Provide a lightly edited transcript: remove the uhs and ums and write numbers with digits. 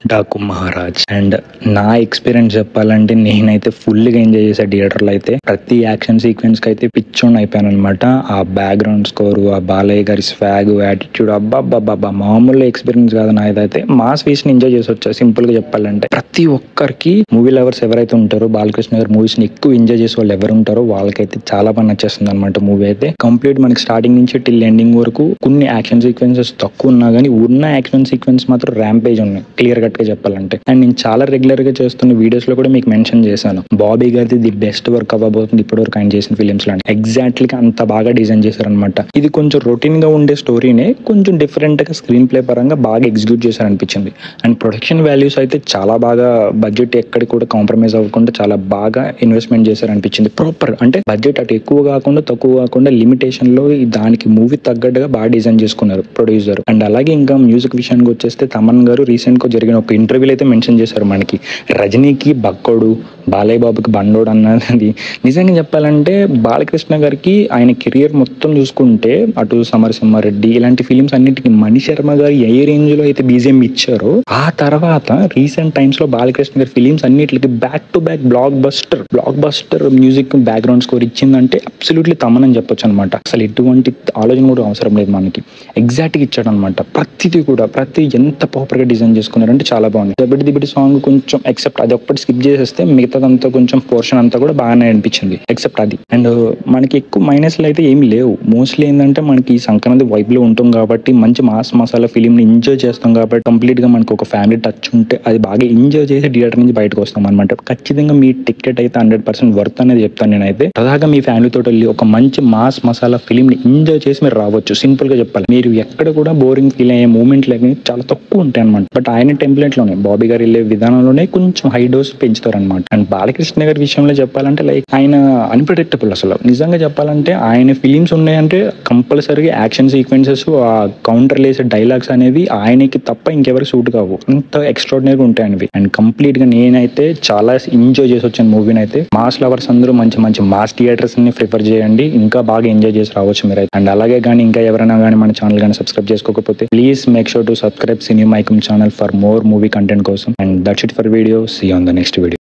Daaku Maharaj. And నా experience చెప్పాలంటే నేనైతే ఫుల్గా ఎంజాయ్ చేసా థియేటర్లో. అయితే ప్రతి యాక్షన్ సీక్వెన్స్ కి అయితే పిచ్చోన్ అయిపోయాను అనమాట. ఆ బ్యాక్గ్రౌండ్ స్కోరు, ఆ బాలయ్య గారి స్వాగ్, యాటిట్యూడ్, అబ్బాబ్బాబ్బా మామూలు ఎక్స్పీరియన్స్ కాదు నాదైతే. మాస్ ఫీస్ ని ఎంజాయ్ చేసి వచ్చా. సింపుల్ గా చెప్పాలంటే ప్రతి ఒక్కరికి మూవీ లవర్స్ ఎవరైతే ఉంటారో బాలకృష్ణ గారి మూవీస్ ని ఎక్కువ ఎంజాయ్ చేసే వాళ్ళు ఎవరు ఉంటారో వాళ్ళకైతే చాలా బాగా నచ్చేస్తుంది అనమాట. మూవీ అయితే కంప్లీట్ మనకి స్టార్టింగ్ నుంచి టిల్ ఎండింగ్ వరకు కొన్ని యాక్షన్ సీక్వెన్సెస్ తక్కువ ఉన్నా కానీ ఉన్న యాక్షన్ సీక్వెన్స్ మాత్రం ర్యాంపేజ్ ఉన్నాయి క్లియర్ కట్ గా చెప్పాలంటే. అండ్ నేను చాలా రెగ్యులర్ గా చేస్తున్న వీడియోస్ లో కూడా మీకు మెన్షన్ చేశాను, బాబీ గారిది ది బెస్ట్ వర్క్ అవ్వబోతుంది ఇప్పటి వరకు ఆయన చేసిన ఫిలిమ్స్ లో. ఎగ్జాక్ట్లీ అంత బాగా డిజైన్ చేశారనమాట. ఇది కొంచెం రొటీన్ గా ఉండే స్టోరీనే కొంచెం డిఫరెంట్ గా స్క్రీన్ ప్లే పరంగా బాగా ఎగ్జిక్యూట్ చేశారనిపించింది. అండ్ ప్రొడక్షన్ వాల్యూస్ అయితే చాలా బాగా, బడ్జెట్ ఎక్కడ కూడా కాంప్రమైజ్ అవ్వకుండా చాలా బాగా ఇన్వెస్ట్మెంట్ చేశారనిపించింది. ప్రాపర్ అంటే బడ్జెట్ అటు ఎక్కువ కాకుండా తక్కువ కాకుండా లిమిటేషన్ లో దానికి మూవీ తగ్గట్టుగా బాగా డిజైన్ చేసుకున్నారు ప్రొడ్యూసర్. అండ్ అలాగే ఇంకా మ్యూజిక్ విషయానికి వచ్చేస్తే తమన్ గారు రీసెంట్ గా జరిగిన ఒక ఇంటర్వ్యూలో అయితే మెన్షన్ చేశారు మనకి, రజనీకి బక్కోడు, బాలయ్య బాబుకి బండోడు అన్నది. నిజంగా చెప్పాలంటే బాలకృష్ణ గారికి ఆయన కెరియర్ మొత్తం చూసుకుంటే అటు సమరసింహారెడ్డి ఇలాంటి ఫిలిమ్స్ అన్నిటికీ మణి శర్మ గారు ఏ రేంజ్ లో అయితే బీజిఎం ఇచ్చారో, ఆ తర్వాత రీసెంట్ టైమ్స్ లో బాలకృష్ణ గారి ఫిలిమ్స్ అన్నిటికి back to back blockbuster music background score ఇచ్చిందంటే అబ్సల్యూట్లీ తమన్ అని చెప్పొచ్చు అనమాట. అసలు ఎటువంటి ఆలోచన కూడా అవసరం లేదు మనకి, ఎగ్జాక్ట్ గా ఇచ్చాడు అనమాట. ప్రతి ఎంత ప్రాపర్ గా డిజైన్ చేసుకున్నారంటే చాలా బాగుంది. దిబిడి సాంగ్ కొంచెం ఎక్సెప్ట్ అది ఒక్కటి స్కిప్ చేసేస్తే మిగతాదంతా కొంచెం పోర్షన్ అంతా కూడా బాగానే అనిపించింది ఎక్సెప్ట్ అది. అండ్ మనకి ఎక్కువ మైనస్లు అయితే ఏమి లేవు. మోస్ట్లీ ఏంటంటే మనకి సంక్రాంతి వైబ్ లో ఉంటాం కాబట్టి మంచి మాస్ మసాలా ఫిలిం ని ఎంజాయ్ చేస్తాం కాబట్టి కంప్లీట్ గా మనకు ఒక ఫ్యామిలీ టచ్ ఉంటే అది బాగా ఎంజాయ్ చేసి థియేటర్ నుంచి బయటకు వస్తాం అనమాట. ఖచ్చితంగా మీ టికెట్ అయితే 100% వర్త్ అనేది చెప్తాను నేనైతే. అలాగా మీ ఫ్యామిలీతో వెళ్ళి ఒక మంచి మాస్ మసాలా ఫిలిం ని ఎంజాయ్ చేసి మీరు రావచ్చు. సింపుల్ గా చెప్పాలి, మీరు ఎక్కడ కూడా బోరింగ్ ఫీల్ అయ్యే మూమెంట్ లేని చాలా తక్కువ ఉంటాయి అనమాట. బట్ ఆయన టెంప్లెట్ లోనే బాబీ గారు వెళ్ళే విధానంలోనే కొంచెం హై డోస్ పెంచుతారు అనమాట. అండ్ బాలకృష్ణ గారి విషయంలో చెప్పాలంటే లైక్ ఆయన అన్ప్రెడిక్టబుల్. అసలు నిజంగా చెప్పాలంటే ఆయన ఫిలిమ్స్ ఉన్నాయంటే కంపల్సరీగా యాక్షన్ సీక్వెన్సెస్, ఆ కౌంటర్ లేసే డైలాగ్స్ అనేవి ఆయనకి తప్ప ఇంకెవరికి సూట్ కావు, అంత ఎక్స్ట్రాడినరీగా ఉంటాయి అనేవి. అండ్ కంప్లీట్ గా నేనైతే చాలా ఎంజాయ్ చేసి వచ్చాను మూవీని అయితే. మాస్ లవర్స్ అందరూ మంచి మంచి మాస్ థియేటర్స్ ని ప్రిఫర్ చేయండి, ఇంకా బాగా ఎంజాయ్ చేసి రావచ్చు మీరైతే. అండ్ అలాగే కానీ ఇంకా ఎవరైనా కానీ మన ఛానల్ కానీ సబ్స్క్రైబ్ చేసుకోకపోతే please make sure to subscribe cine మైకమ్ channel for more movie content కోసం. And that's it for video. See you on the next video.